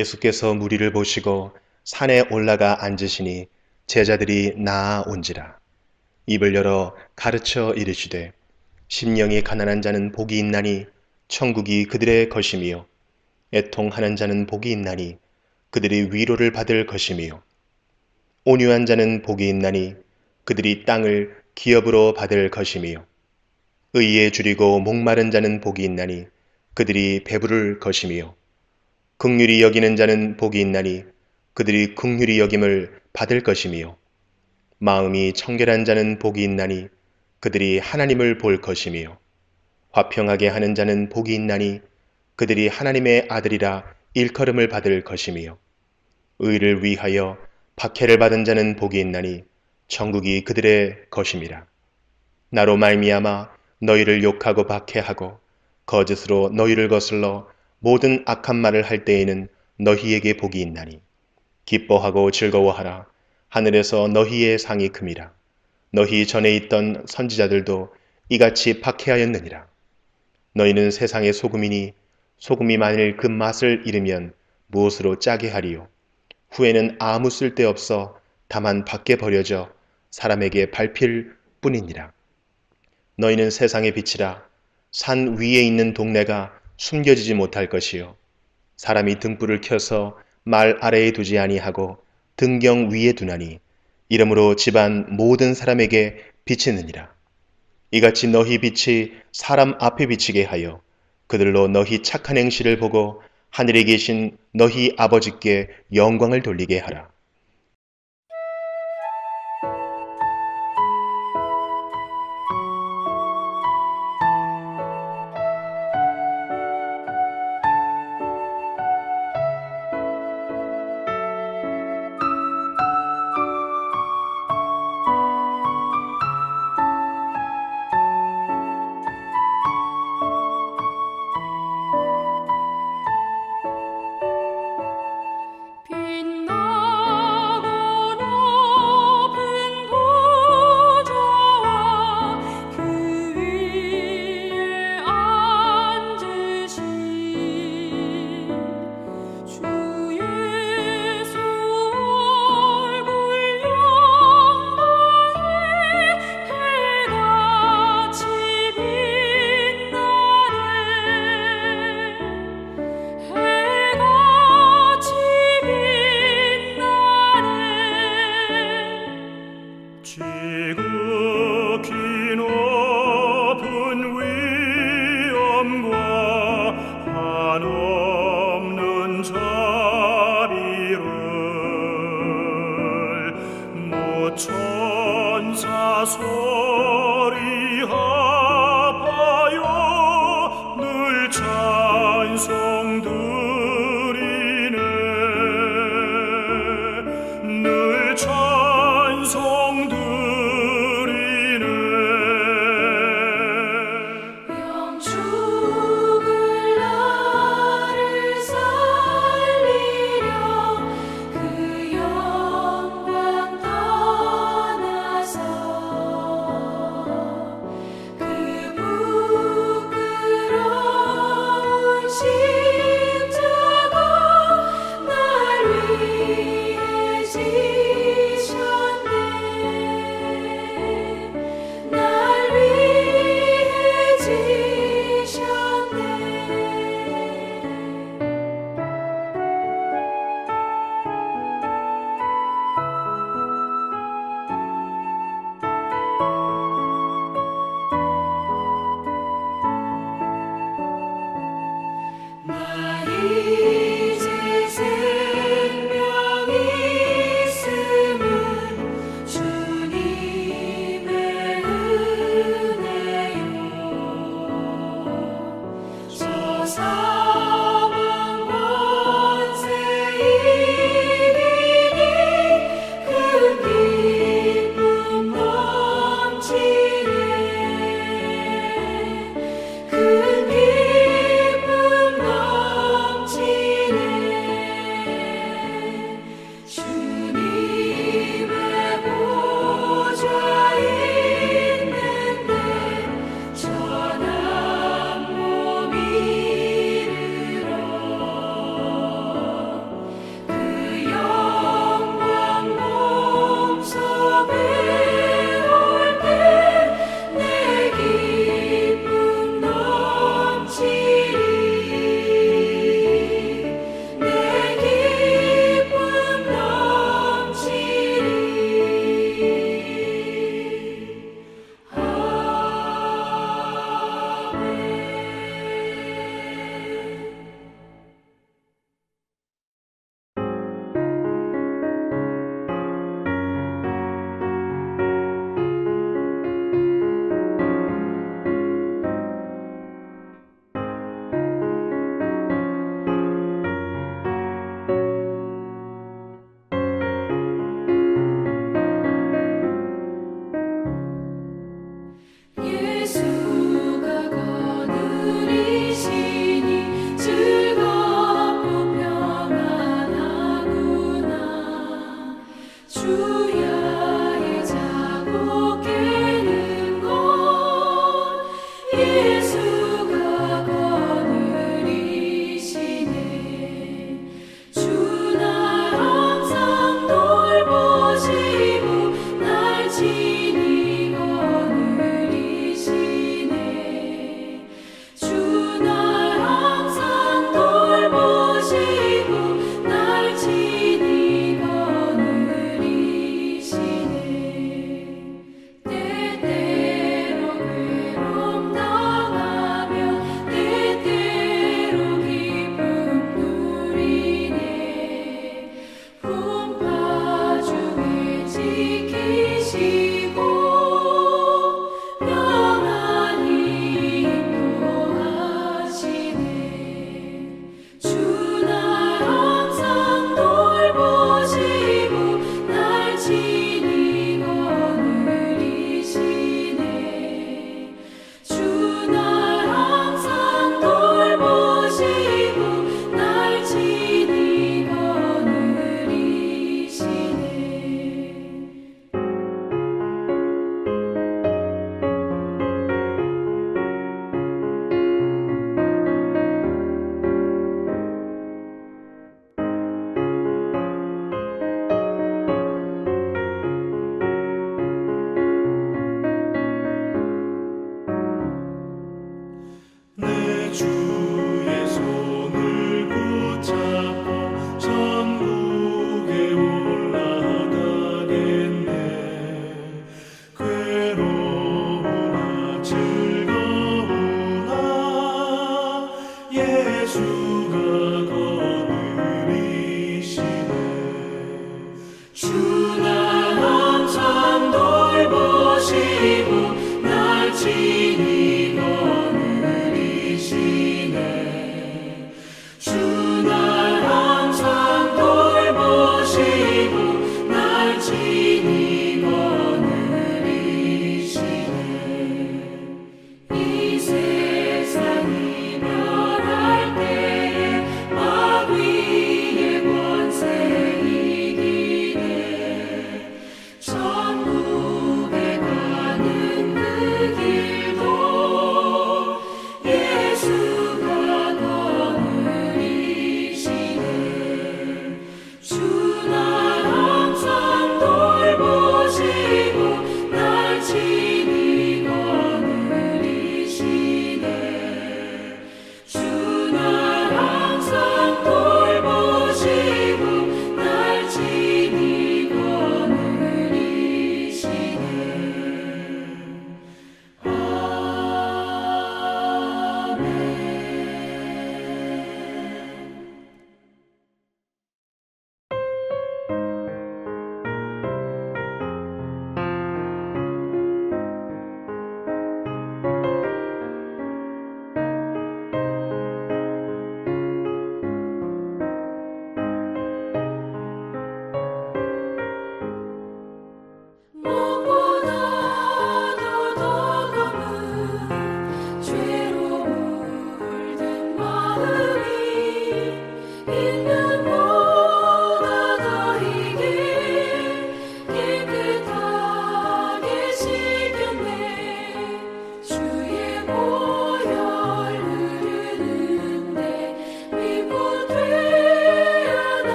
예수께서 무리를 보시고 산에 올라가 앉으시니 제자들이 나아온지라. 입을 열어 가르쳐 이르시되 심령이 가난한 자는 복이 있나니 천국이 그들의 것이며 애통하는 자는 복이 있나니 그들이 위로를 받을 것이며 온유한 자는 복이 있나니 그들이 땅을 기업으로 받을 것이며 의에 줄이고 목마른 자는 복이 있나니 그들이 배부를 것이며 긍휼히 여기는 자는 복이 있나니 그들이 긍휼히 여김을 받을 것이며 마음이 청결한 자는 복이 있나니 그들이 하나님을 볼 것이며 화평하게 하는 자는 복이 있나니 그들이 하나님의 아들이라 일컬음을 받을 것이며 의를 위하여 박해를 받은 자는 복이 있나니 천국이 그들의 것임이라. 나로 말미암아 너희를 욕하고 박해하고 거짓으로 너희를 거슬러 모든 악한 말을 할 때에는 너희에게 복이 있나니 기뻐하고 즐거워하라. 하늘에서 너희의 상이 큼이라. 너희 전에 있던 선지자들도 이같이 박해하였느니라. 너희는 세상의 소금이니 소금이 만일 그 맛을 잃으면 무엇으로 짜게 하리요. 후에는 아무 쓸데없어 다만 밖에 버려져 사람에게 밟힐 뿐이니라. 너희는 세상의 빛이라. 산 위에 있는 동네가 숨겨지지 못할 것이요 사람이 등불을 켜서 말 아래에 두지 아니하고 등경 위에 두나니 이러므로 집안 모든 사람에게 비치느니라. 이같이 너희 빛이 사람 앞에 비치게 하여 그들로 너희 착한 행실을 보고 하늘에 계신 너희 아버지께 영광을 돌리게 하라. 지극히 높은 위엄과 한없는 자비를 모천사 소리 합하여 늘 찬송 드리네. 늘 찬송 드리네. 영축을 나를 살리려 그 영광 떠나서 그 부끄러운 십자가 날 위해 지셨네. 날 위해 지셨네. 나 이제 생명이 있음은 주님의 은혜요. 저 사망 권세 이기니 큰 기쁨 넘치네. 큰 기쁨 넘치네. 주님의 보좌 있는데 전한 몸이라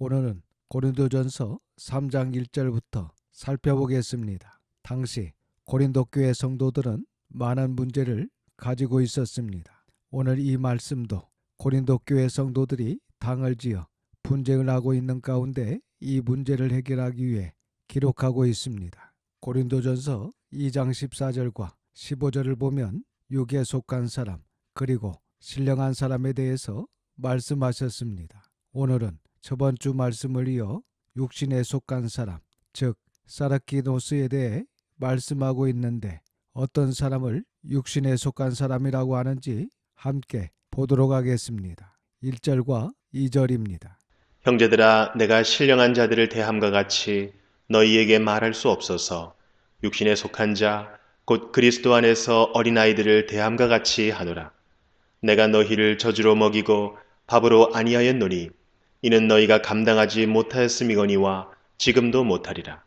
오늘은 고린도전서 3장 1절부터 살펴보겠습니다. 당시 고린도 교회 성도들은 많은 문제를 가지고 있었습니다. 오늘 이 말씀도 고린도 교회 성도들이 당을 지어 분쟁을 하고 있는 가운데 이 문제를 해결하기 위해 기록하고 있습니다. 고린도전서 2장 14절과 15절을 보면 육에 속한 사람 그리고 신령한 사람에 대해서 말씀하셨습니다. 오늘은 저번 주 말씀을 이어 육신에 속한 사람, 즉 사르키노스에 대해 말씀하고 있는데 어떤 사람을 육신에 속한 사람이라고 하는지 함께 보도록 하겠습니다. 1절과 2절입니다. 형제들아, 내가 신령한 자들을 대함과 같이 너희에게 말할 수 없어서 육신에 속한 자, 곧 그리스도 안에서 어린아이들을 대함과 같이 하노라. 내가 너희를 젖으로 먹이고 밥으로 아니하였노니 이는 너희가 감당하지 못하였음이거니와 지금도 못하리라.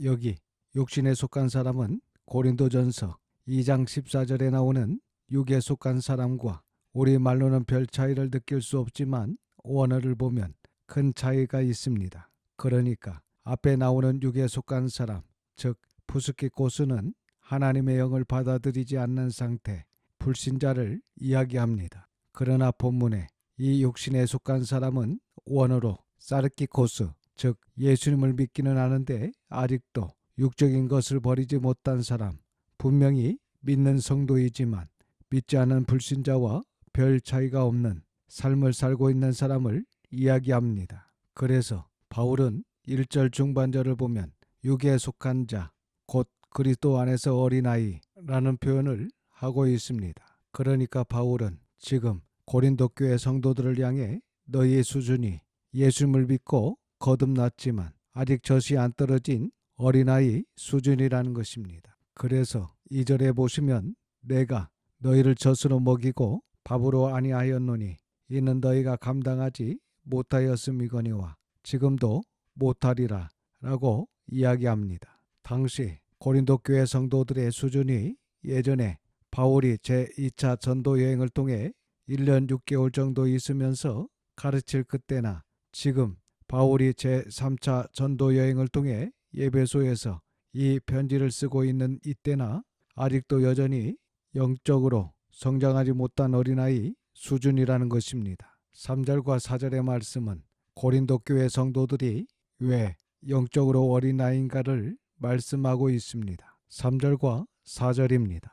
여기 육신에 속한 사람은 고린도전서 2장 14절에 나오는 육에 속한 사람과 우리말로는 별 차이를 느낄 수 없지만 원어를 보면 큰 차이가 있습니다. 그러니까 앞에 나오는 육에 속한 사람, 즉 푸스키코스는 하나님의 영을 받아들이지 않는 상태, 불신자를 이야기합니다. 그러나 본문에 이 육신에 속한 사람은 원어로 사르키코스, 즉 예수님을 믿기는 하는데 아직도 육적인 것을 버리지 못한 사람, 분명히 믿는 성도이지만 믿지 않은 불신자와 별 차이가 없는 삶을 살고 있는 사람을 이야기합니다. 그래서 바울은 1절 중반절을 보면 육에 속한 자, 곧 그리스도 안에서 어린아이라는 표현을 하고 있습니다. 그러니까 바울은 지금 고린도 교회 성도들을 향해 너희의 수준이 예수님을 믿고 거듭났지만 아직 젖이 안 떨어진 어린아이 수준이라는 것입니다. 그래서 2절에 보시면 내가 너희를 젖으로 먹이고 밥으로 아니하였노니 이는 너희가 감당하지 못하였음이거니와 지금도 못하리라 라고 이야기합니다. 당시 고린도 교회 성도들의 수준이 예전에 바울이 제2차 전도 여행을 통해 1년 6개월 정도 있으면서 가르칠 그때나 지금 바울이 제3차 전도 여행을 통해 예배소에서 이 편지를 쓰고 있는 이때나 아직도 여전히 영적으로 성장하지 못한 어린아이 수준이라는 것입니다. 3절과 4절의 말씀은 고린도 교회 성도들이 왜 영적으로 어린아이인가를 말씀하고 있습니다. 3절과 4절입니다.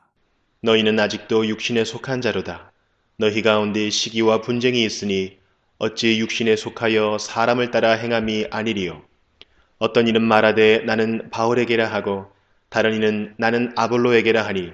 너희는 아직도 육신에 속한 자로다. 너희 가운데 시기와 분쟁이 있으니 어찌 육신에 속하여 사람을 따라 행함이 아니리요. 어떤 이는 말하되 나는 바울에게라 하고 다른 이는 나는 아볼로에게라 하니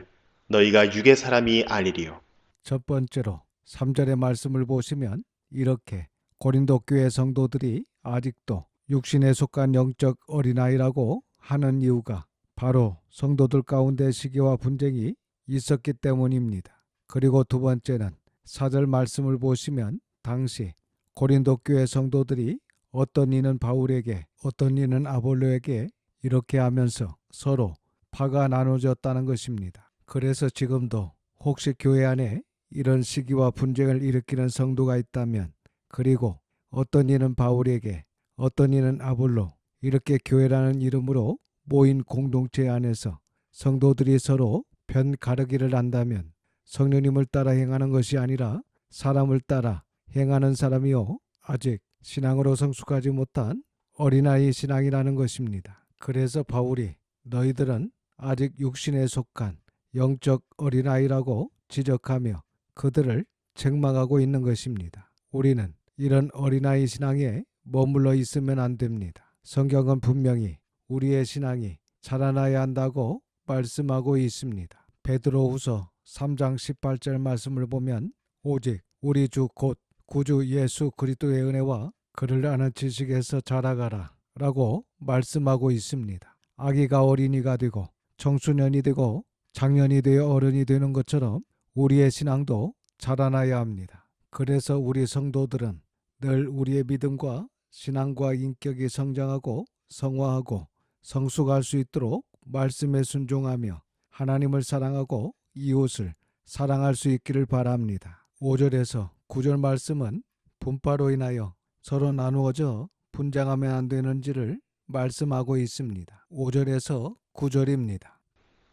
너희가 육의 사람이 아니리요. 첫 번째로 3절의 말씀을 보시면 이렇게 고린도 교회 성도들이 아직도 육신에 속한 영적 어린아이라고 하는 이유가 바로 성도들 가운데 시기와 분쟁이 있었기 때문입니다. 그리고 두 번째는 4절 말씀을 보시면 당시 고린도 교회 성도들이 어떤 이는 바울에게 어떤 이는 아볼로에게 이렇게 하면서 서로 파가 나눠졌다는 것입니다. 그래서 지금도 혹시 교회 안에 이런 시기와 분쟁을 일으키는 성도가 있다면 그리고 어떤 이는 바울에게 어떤 이는 아볼로 이렇게 교회라는 이름으로 모인 공동체 안에서 성도들이 서로 편 가르기를 한다면 성령님을 따라 행하는 것이 아니라 사람을 따라 행하는 사람이요 아직 신앙으로 성숙하지 못한 어린아이 신앙이라는 것입니다. 그래서 바울이 너희들은 아직 육신에 속한 영적 어린아이라고 지적하며 그들을 책망하고 있는 것입니다. 우리는 이런 어린아이 신앙에 머물러 있으면 안 됩니다. 성경은 분명히 우리의 신앙이 자라나야 한다고 말씀하고 있습니다. 베드로후서 3장 18절 말씀을 보면 오직 우리 주 곧 구주 예수 그리스도의 은혜와 그를 아는 지식에서 자라가라 라고 말씀하고 있습니다. 아기가 어린이가 되고 청소년이 되고 장년이 되어 어른이 되는 것처럼 우리의 신앙도 자라나야 합니다. 그래서 우리 성도들은 늘 우리의 믿음과 신앙과 인격이 성장하고 성화하고 성숙할 수 있도록 말씀에 순종하며 하나님을 사랑하고 이웃을 사랑할 수 있기를 바랍니다. 5절에서 9절 말씀은 분파로 인하여 서로 나누어져 분쟁하면 안 되는지를 말씀하고 있습니다. 5절에서 9절입니다.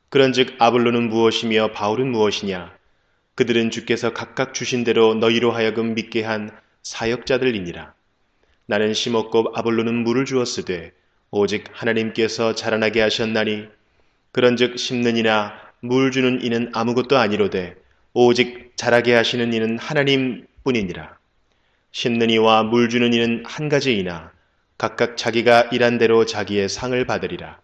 그런즉 아볼로는 무엇이며 바울은 무엇이냐? 그들은 주께서 각각 주신 대로 너희로 하여금 믿게 한 사역자들이니라. 나는 심었고 아볼로는 물을 주었으되 오직 하나님께서 자라나게 하셨나니 그런즉 심는 이나 물 주는 이는 아무것도 아니로되 오직 자라게 하시는 이는 하나님 뿐이니라. 심는 이와 물 주는 이는 한 가지이나 각각 자기가 일한 대로 자기의 상을 받으리라.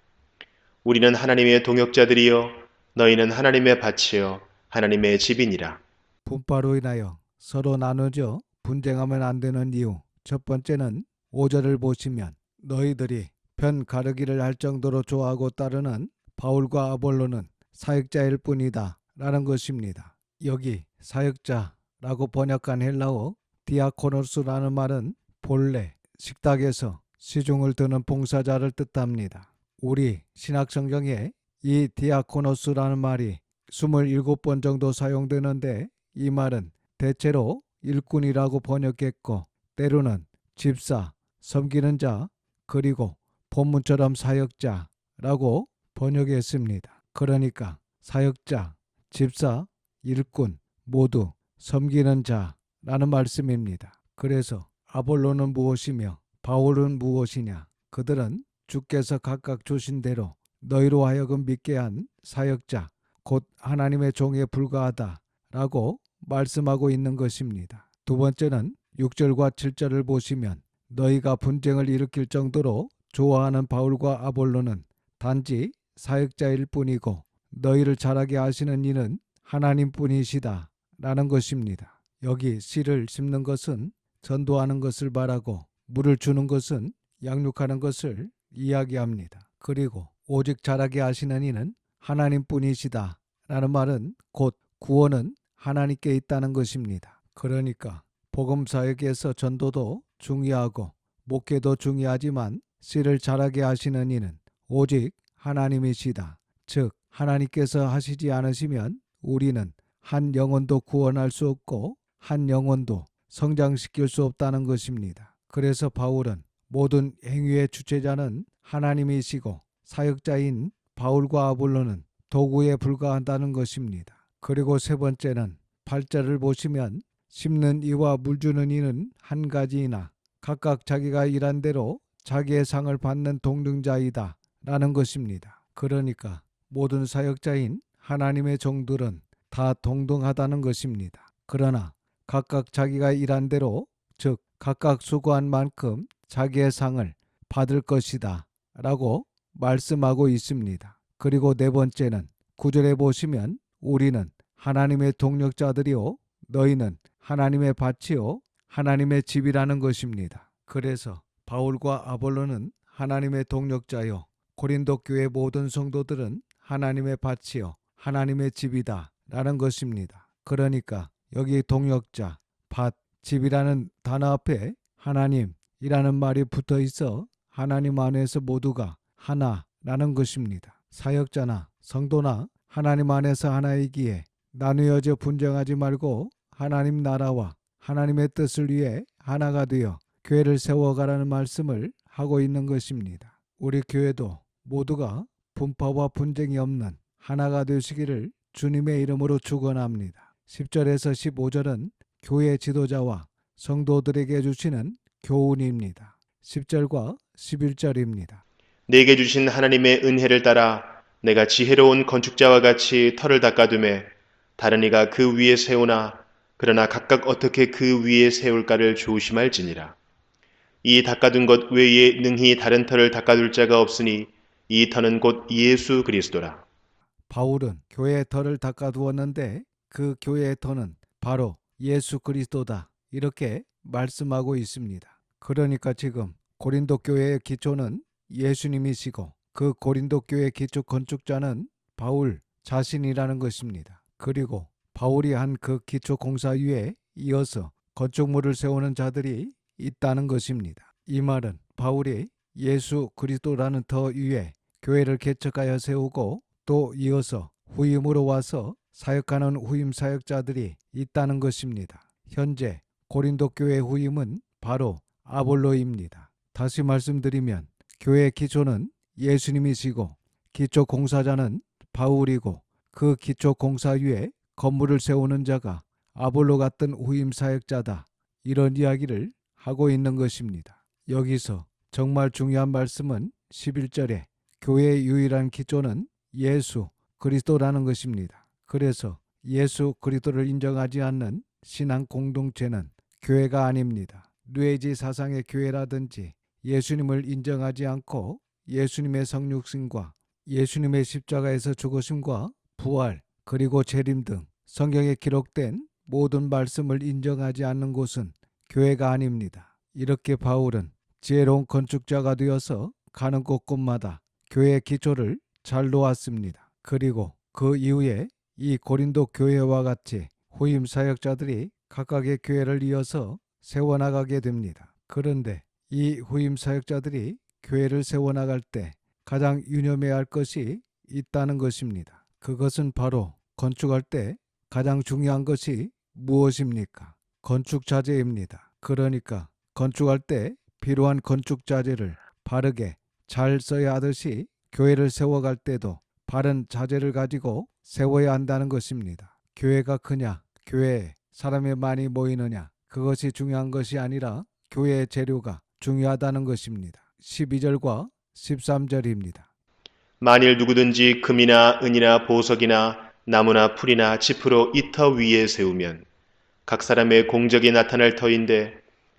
우리는 하나님의 동역자들이요 너희는 하나님의 밭이요 하나님의 집이니라. 분파로 인하여 서로 나누져 분쟁하면 안 되는 이유. 첫 번째는 5절을 보시면 너희들이 편 가르기를 할 정도로 좋아하고 따르는 바울과 아볼로는 사역자일 뿐이다 라는 것입니다. 여기 사역자라고 번역한 헬라어 디아코노스라는 말은 본래 식탁에서 시중을 드는 봉사자를 뜻합니다. 우리 신약성경에 이 디아코노스라는 말이 27번 정도 사용되는데 이 말은 대체로 일꾼이라고 번역했고 때로는 집사, 섬기는 자, 그리고 본문처럼 사역자라고 번역했습니다. 그러니까 사역자, 집사, 일꾼 모두 섬기는 자라는 말씀입니다. 그래서 아볼로는 무엇이며 바울은 무엇이냐? 그들은 주께서 각각 주신 대로 너희로 하여금 믿게 한 사역자, 곧 하나님의 종에 불과하다라고 말씀하고 있는 것입니다. 두 번째는 6절과 7절을 보시면 너희가 분쟁을 일으킬 정도로 좋아하는 바울과 아볼로는 단지 사역자일 뿐이고 너희를 자라게 하시는 이는 하나님뿐이시다 라는 것입니다. 여기 씨를 심는 것은 전도하는 것을 말하고 물을 주는 것은 양육하는 것을 이야기합니다. 그리고 오직 자라게 하시는 이는 하나님뿐이시다 라는 말은 곧 구원은 하나님께 있다는 것입니다. 그러니까 복음사역에서 전도도 중요하고 목회도 중요하지만 씨를 자라게 하시는 이는 오직 하나님이시다. 즉 하나님께서 하시지 않으시면 우리는 한 영혼도 구원할 수 없고 한 영혼도 성장시킬 수 없다는 것입니다. 그래서 바울은 모든 행위의 주체자는 하나님이시고 사역자인 바울과 아볼로는 도구에 불과한다는 것입니다. 그리고 세 번째는 8절을 보시면 심는 이와 물 주는 이는 한 가지이나 각각 자기가 일한 대로 자기의 상을 받는 동등자이다 라는 것입니다. 그러니까 모든 사역자인 하나님의 종들은 다 동등하다는 것입니다. 그러나 각각 자기가 일한 대로 즉 각각 수고한 만큼 자기의 상을 받을 것이다 라고 말씀하고 있습니다. 그리고 네 번째는 9절에 보시면 우리는 하나님의 동역자들이요 너희는 하나님의 밭이요 하나님의 집이라는 것입니다. 그래서 바울과 아볼로는 하나님의 동역자요 고린도 교회 모든 성도들은 하나님의 밭이요 하나님의 집이다 라는 것입니다. 그러니까 여기 동역자, 밭, 집이라는 단어 앞에 하나님이라는 말이 붙어 있어 하나님 안에서 모두가 하나라는 것입니다. 사역자나 성도나 하나님 안에서 하나이기에 나누어져 분쟁하지 말고 하나님 나라와 하나님의 뜻을 위해 하나가 되어 교회를 세워가라는 말씀을 하고 있는 것입니다. 우리 교회도 모두가 분파와 분쟁이 없는 하나가 되시기를 주님의 이름으로 축원합니다. 10절에서 15절은 교회 지도자와 성도들에게 주시는 교훈입니다. 10절과 11절입니다. 내게 주신 하나님의 은혜를 따라 내가 지혜로운 건축자와 같이 터를 닦아두매 다른 이가 그 위에 세우나 그러나 각각 어떻게 그 위에 세울까를 조심할지니라. 이 닦아둔 것 외에 능히 다른 터를 닦아둘 자가 없으니 이 터는 곧 예수 그리스도라. 바울은 교회의 터를 닦아두었는데 그 교회의 터는 바로 예수 그리스도다 이렇게 말씀하고 있습니다. 그러니까 지금 고린도 교회의 기초는 예수님이시고 그 고린도 교회 기초 건축자는 바울 자신이라는 것입니다. 그리고 바울이 한 그 기초 공사 위에 이어서 건축물을 세우는 자들이 있다는 것입니다. 이 말은 바울이 예수 그리스도라는 터 위에 교회를 개척하여 세우고 또 이어서 후임으로 와서 사역하는 후임 사역자들이 있다는 것입니다. 현재 고린도 교회 후임은 바로 아볼로입니다. 다시 말씀드리면 교회의 기초는 예수님이시고 기초 공사자는 바울이고 그 기초 공사 위에 건물을 세우는 자가 아볼로 같은 후임 사역자다. 이런 이야기를 하고 있는 것입니다. 여기서 정말 중요한 말씀은 11절에 교회의 유일한 기초는 예수 그리스도라는 것입니다. 그래서 예수 그리스도를 인정하지 않는 신앙 공동체는 교회가 아닙니다. 뉘에지 사상의 교회라든지 예수님을 인정하지 않고 예수님의 성육신과 예수님의 십자가에서 죽으심과 부활 그리고 재림 등 성경에 기록된 모든 말씀을 인정하지 않는 곳은 교회가 아닙니다. 이렇게 바울은 지혜로운 건축자가 되어서 가는 곳곳마다 교회의 기초를 잘 놓았습니다. 그리고 그 이후에 이 고린도 교회와 같이 후임 사역자들이 각각의 교회를 이어서 세워나가게 됩니다. 그런데 이 후임 사역자들이 교회를 세워나갈 때 가장 유념해야 할 것이 있다는 것입니다. 그것은 바로 건축할 때 가장 중요한 것이 무엇입니까? 건축 자재입니다. 그러니까 건축할 때 필요한 건축 자재를 바르게 잘 써야 하듯이 교회를 세워갈 때도 바른 자재를 가지고 세워야 한다는 것입니다. 교회가 크냐, 교회에 사람이 많이 모이느냐, 그것이 중요한 것이 아니라 교회의 재료가 중요하다는 것입니다. 12절과 13절입니다. 만일 누구든지 금이나 은이나 보석이나 나무나 풀이나 짚으로 이 터 위에 세우면 각 사람의 공적이 나타날 터인데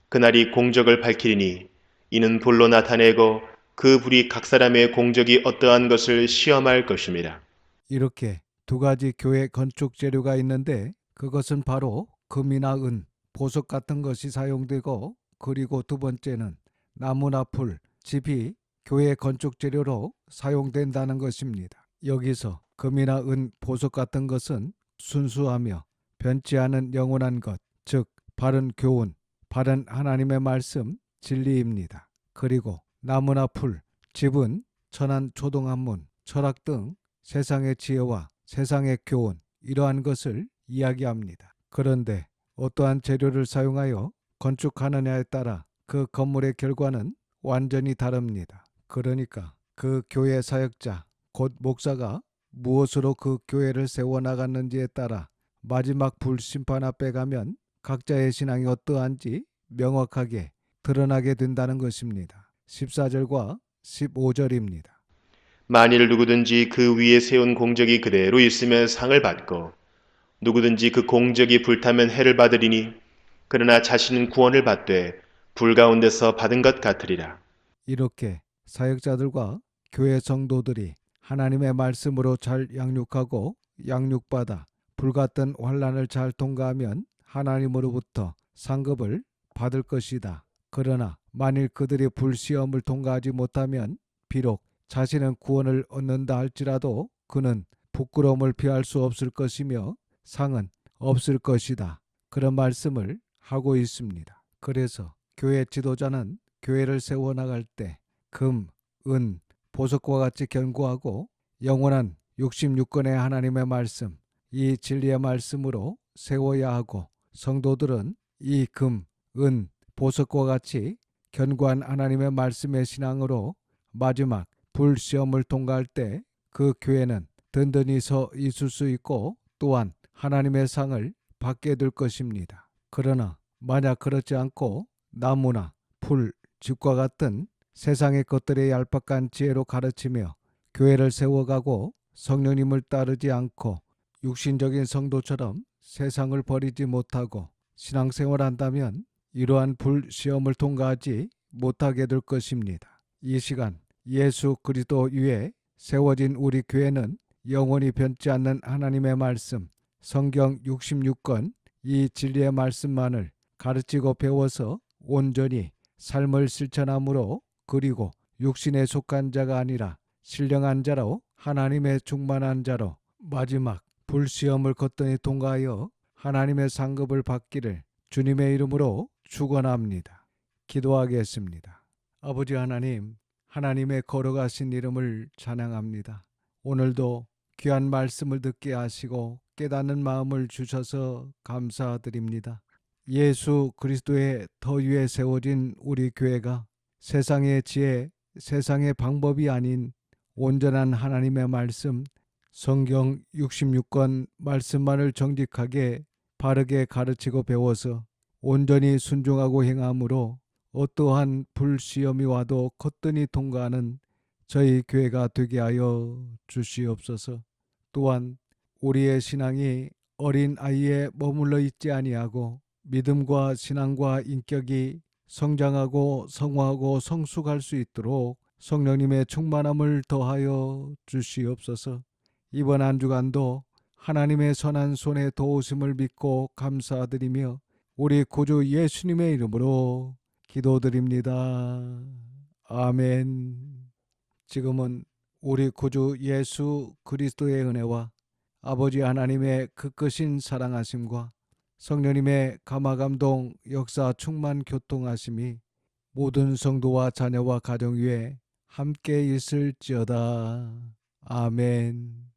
그날이 공적을 밝히리니 이는 불로 나타내고 그 불이 각 사람의 공적이 어떠한 것을 시험할 것입니다. 이렇게 두 가지 교회 건축 재료가 있는데 그것은 바로 금이나 은, 보석 같은 것이 사용되고 그리고 두 번째는 나무나 풀, 짚이 교회 건축 재료로 사용된다는 것입니다. 여기서 금이나 은, 보석 같은 것은 순수하며 변치 않은 영원한 것, 즉 바른 교훈, 바른 하나님의 말씀, 진리입니다. 그리고 나무나 풀, 짚은 천한 초동학문, 철학 등 세상의 지혜와 세상의 교훈, 이러한 것을 이야기합니다. 그런데 어떠한 재료를 사용하여 건축하느냐에 따라 그 건물의 결과는 완전히 다릅니다. 그러니까 그 교회 사역자, 곧 목사가 무엇으로 그 교회를 세워나갔는지에 따라 마지막 불심판 앞에 가면 각자의 신앙이 어떠한지 명확하게 드러나게 된다는 것입니다. 14절과 15절입니다. 만일 누구든지 그 위에 세운 공적이 그대로 있으면 상을 받고 누구든지 그 공적이 불타면 해를 받으리니 그러나 자신은 구원을 받되 불 가운데서 받은 것 같으리라. 이렇게 사역자들과 교회 성도들이 하나님의 말씀으로 잘 양육하고 양육받아 불같은 환난을 잘 통과하면 하나님으로부터 상급을 받을 것이다. 그러나 만일 그들이 불시험을 통과하지 못하면 비록 자신은 구원을 얻는다 할지라도 그는 부끄러움을 피할 수 없을 것이며 상은 없을 것이다. 그런 말씀을 하고 있습니다. 그래서 교회 지도자는 교회를 세워나갈 때 금, 은, 보석과 같이 견고하고 영원한 66권의 하나님의 말씀, 이 진리의 말씀으로 세워야 하고 성도들은 이 금, 은, 보석과 같이 견고한 하나님의 말씀의 신앙으로 마지막 불시험을 통과할 때 그 교회는 든든히 서 있을 수 있고 또한 하나님의 상을 받게 될 것입니다. 그러나 만약 그렇지 않고 나무나 풀, 짚과 같은 세상의 것들의 얄팍한 지혜로 가르치며 교회를 세워가고 성령님을 따르지 않고 육신적인 성도처럼 세상을 버리지 못하고 신앙생활한다면 이러한 불시험을 통과하지 못하게 될 것입니다. 이 시간 예수 그리스도 위에 세워진 우리 교회는 영원히 변치 않는 하나님의 말씀, 성경 66권 이 진리의 말씀만을 가르치고 배워서 온전히 삶을 실천함으로 그리고 육신에 속한 자가 아니라 신령한 자로 하나님의 충만한 자로 마지막 불시험을 거뜬히 통과하여 하나님의 상급을 받기를 주님의 이름으로 축원합니다. 기도하겠습니다. 아버지 하나님, 하나님의 거룩하신 이름을 찬양합니다. 오늘도 귀한 말씀을 듣게 하시고 깨닫는 마음을 주셔서 감사드립니다. 예수 그리스도의 터 위에 세워진 우리 교회가 세상의 지혜, 세상의 방법이 아닌 온전한 하나님의 말씀, 성경 66권 말씀만을 정직하게 바르게 가르치고 배워서 온전히 순종하고 행함으로 어떠한 불시험이 와도 거뜬히 통과하는 저희 교회가 되게 하여 주시옵소서. 또한 우리의 신앙이 어린 아이에 머물러 있지 아니하고 믿음과 신앙과 인격이 성장하고 성화하고 성숙할 수 있도록 성령님의 충만함을 더하여 주시옵소서. 이번 한 주간도 하나님의 선한 손에 도우심을 믿고 감사드리며 우리 구주 예수님의 이름으로 기도드립니다. 아멘. 지금은 우리 구주 예수 그리스도의 은혜와 아버지 하나님의 그 크신 사랑하심과 성령님의 감화감동 역사 충만 교통하심이 모든 성도와 자녀와 가정 위에 함께 있을지어다. 아멘.